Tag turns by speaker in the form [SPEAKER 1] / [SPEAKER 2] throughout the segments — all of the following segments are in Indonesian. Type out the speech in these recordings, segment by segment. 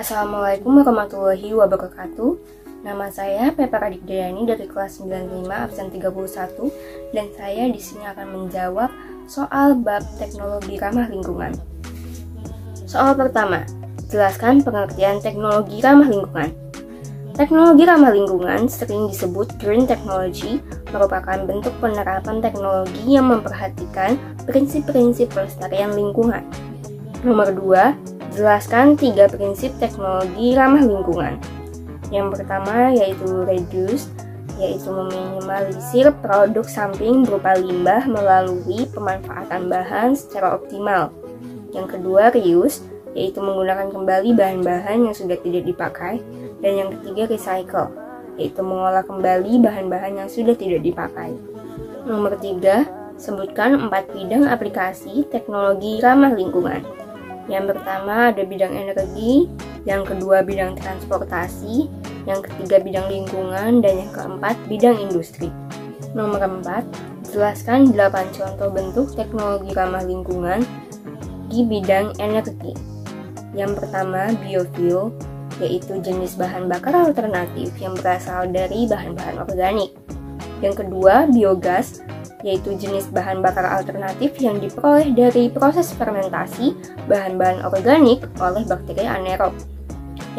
[SPEAKER 1] Assalamualaikum warahmatullahi wabarakatuh. Nama saya Pepa Adikdayani dari kelas 95 absen 31 dan saya di sini akan menjawab soal bab teknologi ramah lingkungan. Soal pertama, jelaskan pengertian teknologi ramah lingkungan. Teknologi ramah lingkungan sering disebut green technology, merupakan bentuk penerapan teknologi yang memperhatikan prinsip-prinsip pelestarian lingkungan. Nomor 2, jelaskan 3 prinsip teknologi ramah lingkungan. Yang pertama yaitu reduce, yaitu meminimalisir produk samping berupa limbah melalui pemanfaatan bahan secara optimal. Yang kedua reuse, yaitu menggunakan kembali bahan-bahan yang sudah tidak dipakai. Dan yang ketiga recycle, yaitu mengolah kembali bahan-bahan yang sudah tidak dipakai. Nomor 3, sebutkan 4 bidang aplikasi teknologi ramah lingkungan. Yang pertama ada bidang energi, yang kedua bidang transportasi, yang ketiga bidang lingkungan, dan yang keempat bidang industri. Nomor 4, jelaskan 8 contoh bentuk teknologi ramah lingkungan di bidang energi. Yang pertama biofuel, yaitu jenis bahan bakar alternatif yang berasal dari bahan-bahan organik. Yang kedua biogas, yaitu jenis bahan bakar alternatif yang diperoleh dari proses fermentasi bahan-bahan organik oleh bakteri anaerob.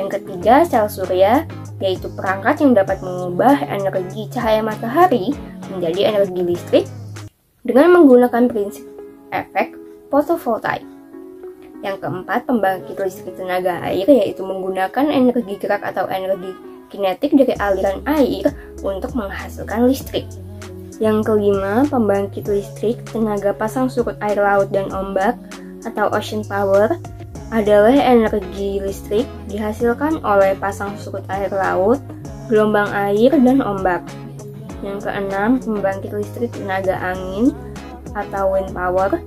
[SPEAKER 1] Yang ketiga, sel surya, yaitu perangkat yang dapat mengubah energi cahaya matahari menjadi energi listrik dengan menggunakan prinsip efek fotovoltaik. Yang keempat, pembangkit listrik tenaga air, yaitu menggunakan energi gerak atau energi kinetik dari aliran air untuk menghasilkan listrik. Yang kelima, pembangkit listrik tenaga pasang surut air laut dan ombak atau ocean power adalah energi listrik dihasilkan oleh pasang surut air laut, gelombang air, dan ombak. Yang keenam, pembangkit listrik tenaga angin atau wind power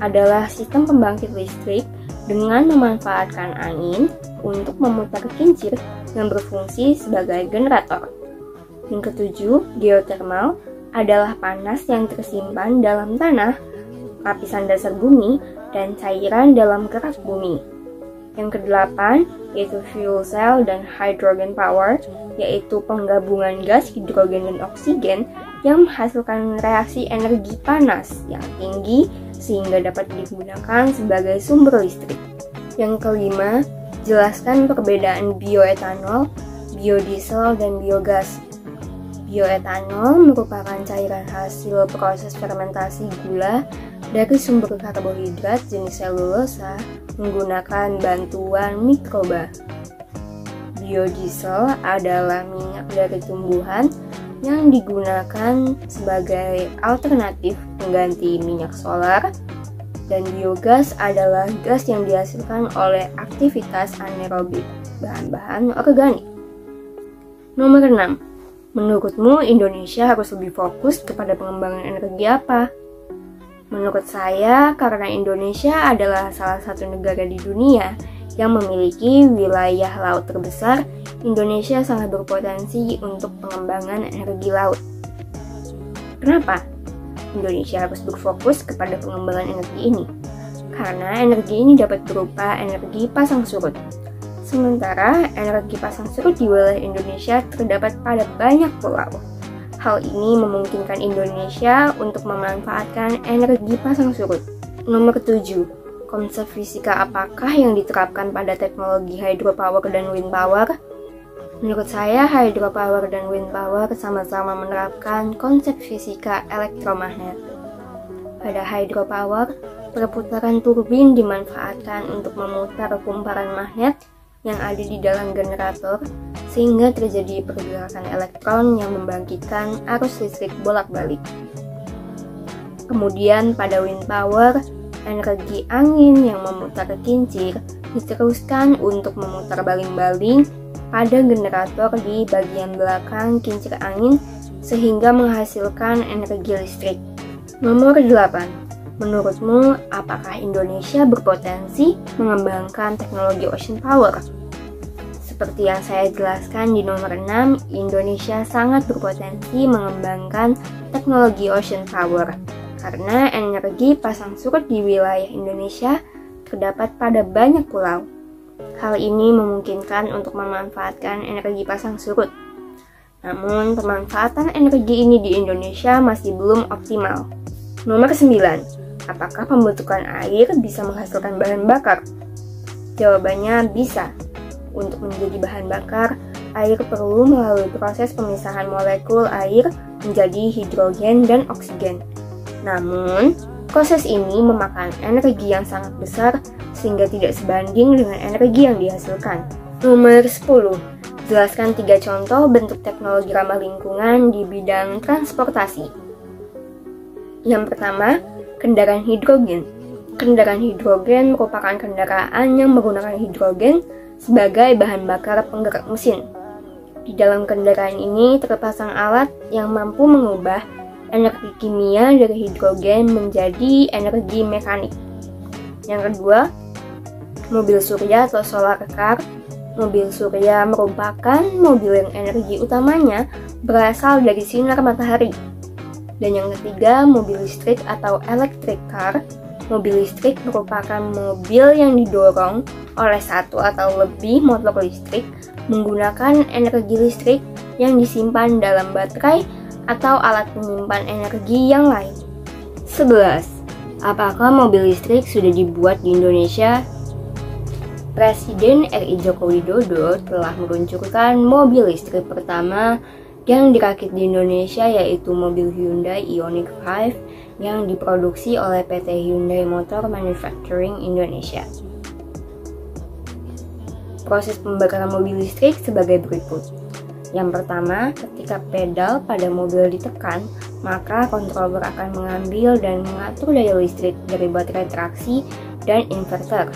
[SPEAKER 1] adalah sistem pembangkit listrik dengan memanfaatkan angin untuk memutar kincir yang berfungsi sebagai generator. Yang ketujuh, geothermal adalah panas yang tersimpan dalam tanah, lapisan dasar bumi, dan cairan dalam kerak bumi. Yang kedelapan, yaitu fuel cell dan hydrogen power, yaitu penggabungan gas hidrogen dan oksigen yang menghasilkan reaksi energi panas yang tinggi sehingga dapat digunakan sebagai sumber listrik. Yang kelima, jelaskan perbedaan bioetanol, biodiesel, dan biogas. Bioetanol merupakan cairan hasil proses fermentasi gula dari sumber karbohidrat jenis selulosa menggunakan bantuan mikroba. Biodiesel adalah minyak dari tumbuhan yang digunakan sebagai alternatif pengganti minyak solar, dan biogas adalah gas yang dihasilkan oleh aktivitas anaerobik bahan-bahan organik. Nomor 6, menurutmu Indonesia harus lebih fokus kepada pengembangan energi apa? Menurut saya, karena Indonesia adalah salah satu negara di dunia yang memiliki wilayah laut terbesar, Indonesia sangat berpotensi untuk pengembangan energi laut. Kenapa Indonesia harus berfokus kepada pengembangan energi ini? Karena energi ini dapat berupa energi pasang surut. Sementara energi pasang surut di wilayah Indonesia terdapat pada banyak pulau. Hal ini memungkinkan Indonesia untuk memanfaatkan energi pasang surut. Nomor 7, konsep fisika apakah yang diterapkan pada teknologi hydropower dan wind power? Menurut saya, hydropower dan wind power sama-sama menerapkan konsep fisika elektromagnet. Pada hydropower, perputaran turbin dimanfaatkan untuk memutar kumparan magnet yang ada di dalam generator sehingga terjadi pergerakan elektron yang membangkitkan arus listrik bolak-balik. Kemudian pada wind power, energi angin yang memutar kincir diteruskan untuk memutar baling-baling pada generator di bagian belakang kincir angin sehingga menghasilkan energi listrik. Nomor 8, menurutmu apakah Indonesia berpotensi mengembangkan teknologi ocean power? Seperti yang saya jelaskan di nomor 6, Indonesia sangat berpotensi mengembangkan teknologi ocean power karena energi pasang surut di wilayah Indonesia terdapat pada banyak pulau. Hal ini memungkinkan untuk memanfaatkan energi pasang surut. Namun, pemanfaatan energi ini di Indonesia masih belum optimal. Nomor 9. Apakah pembentukan air bisa menghasilkan bahan bakar? Jawabannya bisa. Untuk menjadi bahan bakar, air perlu melalui proses pemisahan molekul air menjadi hidrogen dan oksigen. Namun, proses ini memakan energi yang sangat besar sehingga tidak sebanding dengan energi yang dihasilkan. Nomor 10. Jelaskan 3 contoh bentuk teknologi ramah lingkungan di bidang transportasi. Yang pertama, kendaraan hidrogen. Kendaraan hidrogen merupakan kendaraan yang menggunakan hidrogen sebagai bahan bakar penggerak mesin. Di dalam kendaraan ini terpasang alat yang mampu mengubah energi kimia dari hidrogen menjadi energi mekanik. Yang kedua, mobil surya atau solar car. Mobil surya merupakan mobil yang energi utamanya berasal dari sinar matahari. Dan yang ketiga, mobil listrik atau electric car. Mobil listrik merupakan mobil yang didorong oleh satu atau lebih motor listrik menggunakan energi listrik yang disimpan dalam baterai atau alat penyimpan energi yang lain. 11. Apakah mobil listrik sudah dibuat di Indonesia? Presiden RI Joko Widodo telah meluncurkan mobil listrik pertama yang dirakit di Indonesia, yaitu mobil Hyundai Ioniq 5 yang diproduksi oleh PT Hyundai Motor Manufacturing Indonesia. Proses pembakaran mobil listrik sebagai berikut. Yang pertama, ketika pedal pada mobil ditekan, maka controller akan mengambil dan mengatur daya listrik dari baterai traksi dan inverter.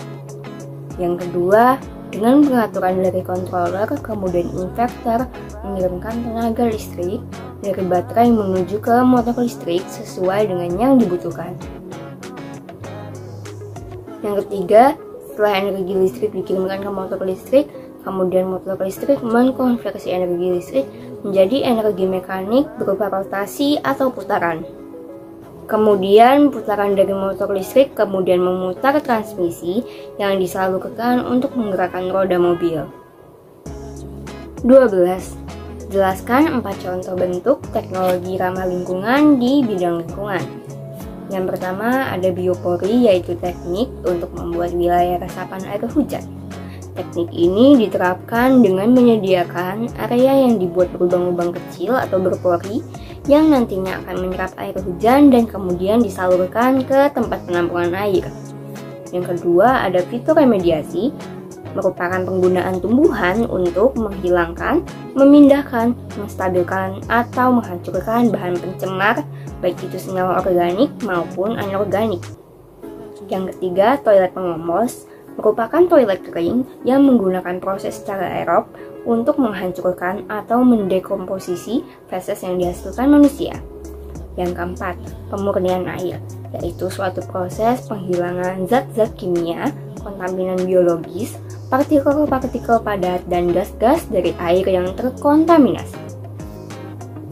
[SPEAKER 1] Yang kedua, dengan pengaturan dari controller, kemudian inverter mengirimkan tenaga listrik dari baterai menuju ke motor listrik sesuai dengan yang dibutuhkan. Yang ketiga, setelah energi listrik dikirimkan ke motor listrik, kemudian motor listrik mengkonversi energi listrik menjadi energi mekanik berupa rotasi atau putaran. Kemudian putaran dari motor listrik kemudian memutar transmisi yang disalurkan untuk menggerakkan roda mobil. 12. Jelaskan 4 contoh bentuk teknologi ramah lingkungan di bidang lingkungan. Yang pertama ada biopori, yaitu teknik untuk membuat wilayah resapan air hujan. Teknik ini diterapkan dengan menyediakan area yang dibuat berlubang-lubang kecil atau berpori yang nantinya akan menyerap air hujan dan kemudian disalurkan ke tempat penampungan air. Yang kedua ada fitoremediasi, merupakan penggunaan tumbuhan untuk menghilangkan, memindahkan, menstabilkan, atau menghancurkan bahan pencemar, baik itu senyawa organik maupun anorganik. Yang ketiga, toilet pengompos, merupakan toilet kering yang menggunakan proses secara aerob untuk menghancurkan atau mendekomposisi feses yang dihasilkan manusia. Yang keempat, pemurnian air, yaitu suatu proses penghilangan zat-zat kimia, kontaminan biologis, partikel-partikel padat, dan gas-gas dari air yang terkontaminasi.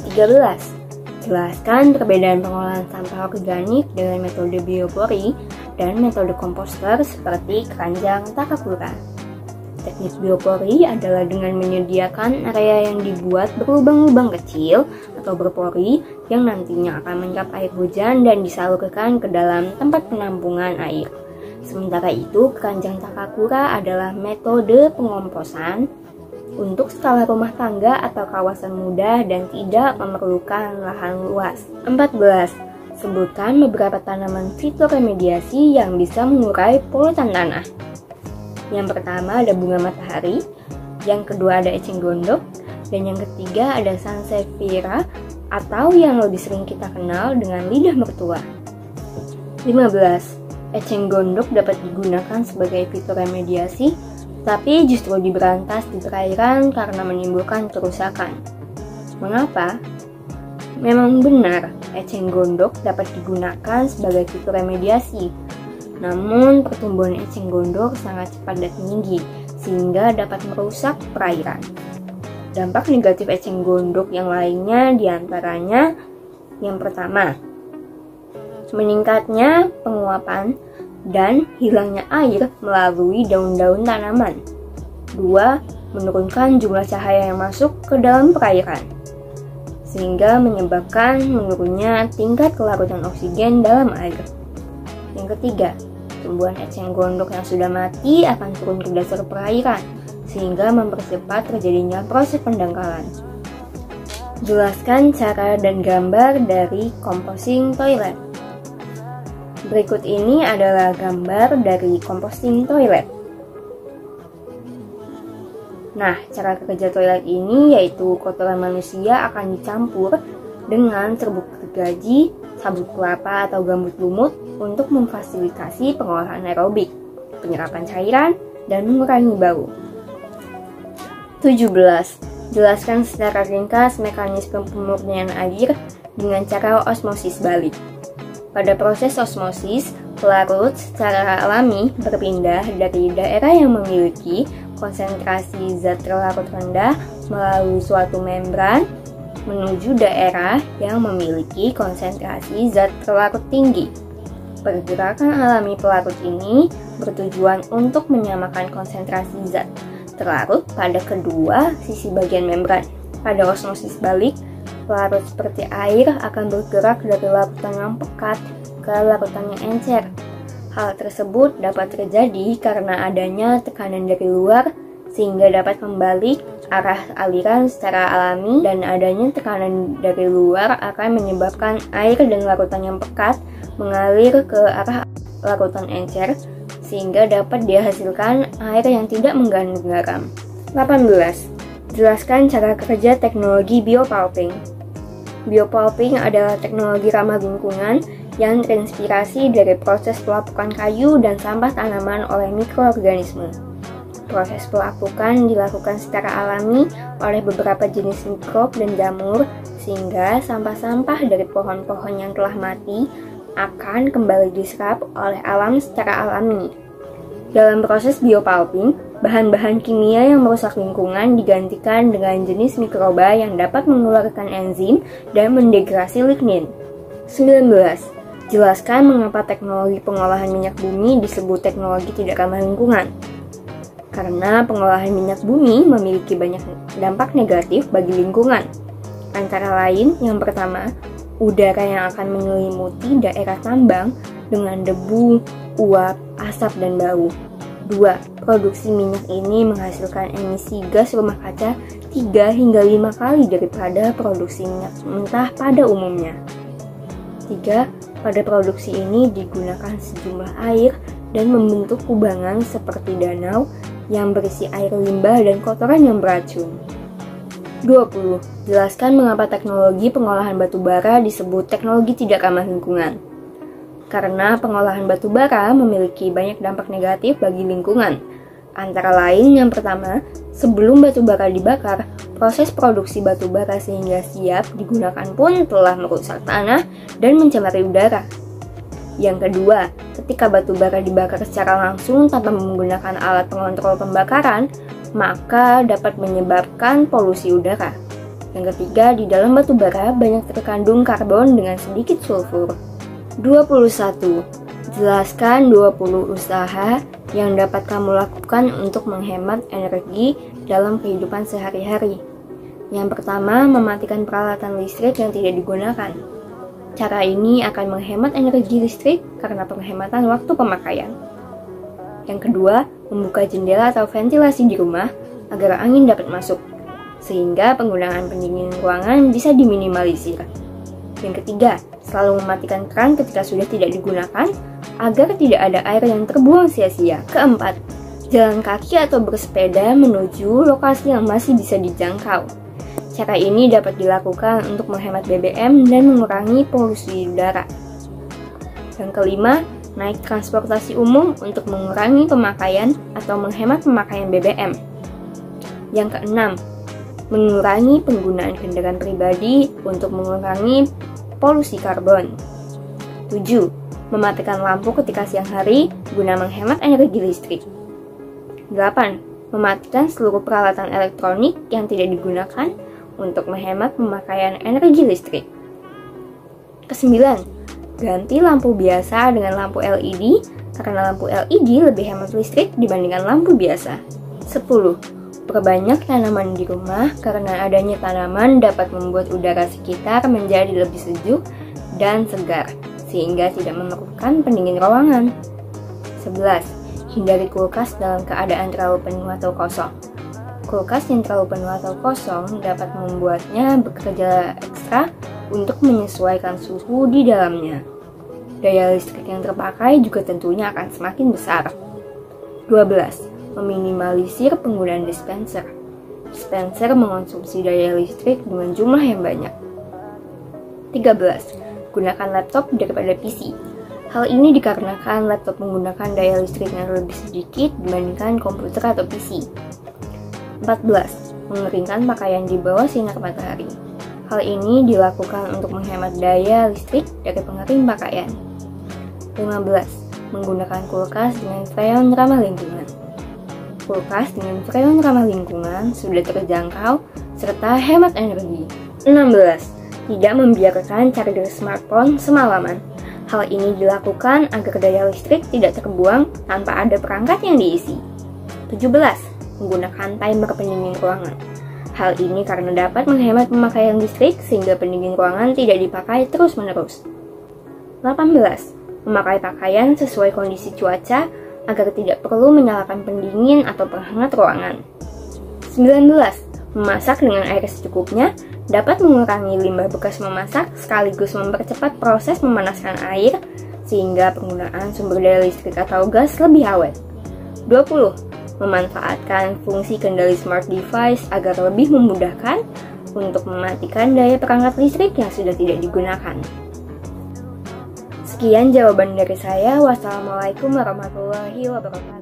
[SPEAKER 1] 13. Jelaskan perbedaan pengolahan sampah organik dengan metode biopori dan metode komposter seperti keranjang Takakura. Teknik biopori adalah dengan menyediakan area yang dibuat berlubang-lubang kecil atau berpori yang nantinya akan menyerap air hujan dan disalurkan ke dalam tempat penampungan air. Sementara itu, keranjang Takakura adalah metode pengomposan untuk skala rumah tangga atau kawasan mudah dan tidak memerlukan lahan luas. 14. Sebutkan beberapa tanaman fitoremediasi yang bisa mengurai polutan tanah. Yang pertama ada bunga matahari, yang kedua ada eceng gondok, dan yang ketiga ada sansevieria atau yang lebih sering kita kenal dengan lidah mertua. 15. Eceng gondok dapat digunakan sebagai fitoremediasi, tapi justru diberantas di perairan karena menimbulkan kerusakan. Mengapa? Memang benar, eceng gondok dapat digunakan sebagai fitoremediasi. Namun, pertumbuhan eceng gondok sangat cepat dan tinggi, sehingga dapat merusak perairan. Dampak negatif eceng gondok yang lainnya diantaranya, yang pertama, meningkatnya penguapan dan hilangnya air melalui daun-daun tanaman. 2. Menurunkan jumlah cahaya yang masuk ke dalam perairan, sehingga menyebabkan menurunnya tingkat kelarutan oksigen dalam air. Yang ketiga, tumbuhan eceng gondok yang sudah mati akan turun ke dasar perairan, sehingga mempercepat terjadinya proses pendangkalan. Jelaskan cara dan gambar dari composting toilet. Berikut ini adalah gambar dari composting toilet. Nah, cara kerja toilet ini yaitu kotoran manusia akan dicampur dengan serbuk gergaji, sabut kelapa atau gambut lumut untuk memfasilitasi pengolahan aerobik, penyerapan cairan, dan mengurangi bau. 17. Jelaskan secara ringkas mekanisme pemurnian air dengan cara osmosis balik. Pada proses osmosis, pelarut secara alami berpindah dari daerah yang memiliki konsentrasi zat terlarut rendah melalui suatu membran menuju daerah yang memiliki konsentrasi zat terlarut tinggi. Pergerakan alami pelarut ini bertujuan untuk menyamakan konsentrasi zat terlarut pada kedua sisi bagian membran. Pada osmosis balik, pelarut seperti air akan bergerak dari larutan yang pekat ke larutan yang encer. Hal tersebut dapat terjadi karena adanya tekanan dari luar sehingga dapat membalik arah aliran secara alami, dan adanya tekanan dari luar akan menyebabkan air dan larutan yang pekat mengalir ke arah larutan encer sehingga dapat dihasilkan air yang tidak mengandung garam. 18. Jelaskan cara kerja teknologi biopulping. Biopulping adalah teknologi ramah lingkungan yang terinspirasi dari proses pelapukan kayu dan sampah tanaman oleh mikroorganisme. Proses pelapukan dilakukan secara alami oleh beberapa jenis mikrob dan jamur, sehingga sampah-sampah dari pohon-pohon yang telah mati akan kembali diserap oleh alam secara alami. Dalam proses biopulping, bahan-bahan kimia yang merusak lingkungan digantikan dengan jenis mikroba yang dapat mengeluarkan enzim dan mendegrasi lignin. 19. Jelaskan mengapa teknologi pengolahan minyak bumi disebut teknologi tidak ramah lingkungan. Karena pengolahan minyak bumi memiliki banyak dampak negatif bagi lingkungan. Antara lain, yang pertama, udara yang akan menyelimuti daerah tambang dengan debu, uap, asap, dan bau. 2. Produksi minyak ini menghasilkan emisi gas rumah kaca 3 hingga 5 kali daripada produksi minyak mentah pada umumnya. 3. Pada produksi ini digunakan sejumlah air dan membentuk kubangan seperti danau yang berisi air limbah dan kotoran yang beracun. 20. Jelaskan mengapa teknologi pengolahan batu bara disebut teknologi tidak ramah lingkungan. Karena pengolahan batu bara memiliki banyak dampak negatif bagi lingkungan. Antara lain, yang pertama, sebelum batu bara dibakar, proses produksi batu bara sehingga siap digunakan pun telah merusak tanah dan mencemari udara. Yang kedua, ketika batu bara dibakar secara langsung tanpa menggunakan alat pengontrol pembakaran, maka dapat menyebabkan polusi udara. Yang ketiga, di dalam batu bara banyak terkandung karbon dengan sedikit sulfur. 21. Jelaskan 20 usaha yang dapat kamu lakukan untuk menghemat energi dalam kehidupan sehari-hari. Yang pertama, mematikan peralatan listrik yang tidak digunakan. Cara ini akan menghemat energi listrik karena penghematan waktu pemakaian. Yang kedua, membuka jendela atau ventilasi di rumah agar angin dapat masuk, sehingga penggunaan pendingin ruangan bisa diminimalisir. Yang ketiga, selalu mematikan keran ketika sudah tidak digunakan agar tidak ada air yang terbuang sia-sia. Keempat, jalan kaki atau bersepeda menuju lokasi yang masih bisa dijangkau. Cara ini dapat dilakukan untuk menghemat BBM dan mengurangi polusi udara. Yang kelima, naik transportasi umum untuk mengurangi pemakaian atau menghemat pemakaian BBM. Yang keenam, mengurangi penggunaan kendaraan pribadi untuk mengurangi polusi karbon. 7. Mematikan lampu ketika siang hari guna menghemat energi listrik. 8. Mematikan seluruh peralatan elektronik yang tidak digunakan untuk menghemat pemakaian energi listrik. Kesembilan, Ganti lampu biasa dengan lampu LED karena lampu LED lebih hemat listrik dibandingkan lampu biasa. 10. Perbanyak tanaman di rumah karena adanya tanaman dapat membuat udara sekitar menjadi lebih sejuk dan segar, sehingga tidak memerlukan pendingin ruangan. 11. Hindari kulkas dalam keadaan terlalu penuh atau kosong. Kulkas yang terlalu penuh atau kosong dapat membuatnya bekerja ekstra untuk menyesuaikan suhu di dalamnya. Daya listrik yang terpakai juga tentunya akan semakin besar. 12. Meminimalisir penggunaan dispenser. Dispenser mengonsumsi daya listrik dengan jumlah yang banyak. 13. Gunakan laptop daripada PC. Hal ini dikarenakan laptop menggunakan daya listrik yang lebih sedikit dibandingkan komputer atau PC. 14. Mengeringkan pakaian di bawah sinar matahari. Hal ini dilakukan untuk menghemat daya listrik dari pengering pakaian. 15. Menggunakan kulkas dengan freon ramah lingkungan. Kulkas dengan freon ramah lingkungan sudah terjangkau serta hemat energi. 16. Tidak membiarkan charger smartphone semalaman. Hal ini dilakukan agar daya listrik tidak terbuang tanpa ada perangkat yang diisi. 17. Menggunakan timer pendingin ruangan. Hal ini karena dapat menghemat pemakaian listrik sehingga pendingin ruangan tidak dipakai terus-menerus. 18. Memakai pakaian sesuai kondisi cuaca agar tidak perlu menyalakan pendingin atau penghangat ruangan. 19. Memasak dengan air secukupnya dapat mengurangi limbah bekas memasak sekaligus mempercepat proses memanaskan air sehingga penggunaan sumber daya listrik atau gas lebih awet. 20. Memanfaatkan fungsi kendali smart device agar lebih memudahkan untuk mematikan daya perangkat listrik yang sudah tidak digunakan. Sekian jawaban dari saya. Wassalamualaikum warahmatullahi wabarakatuh.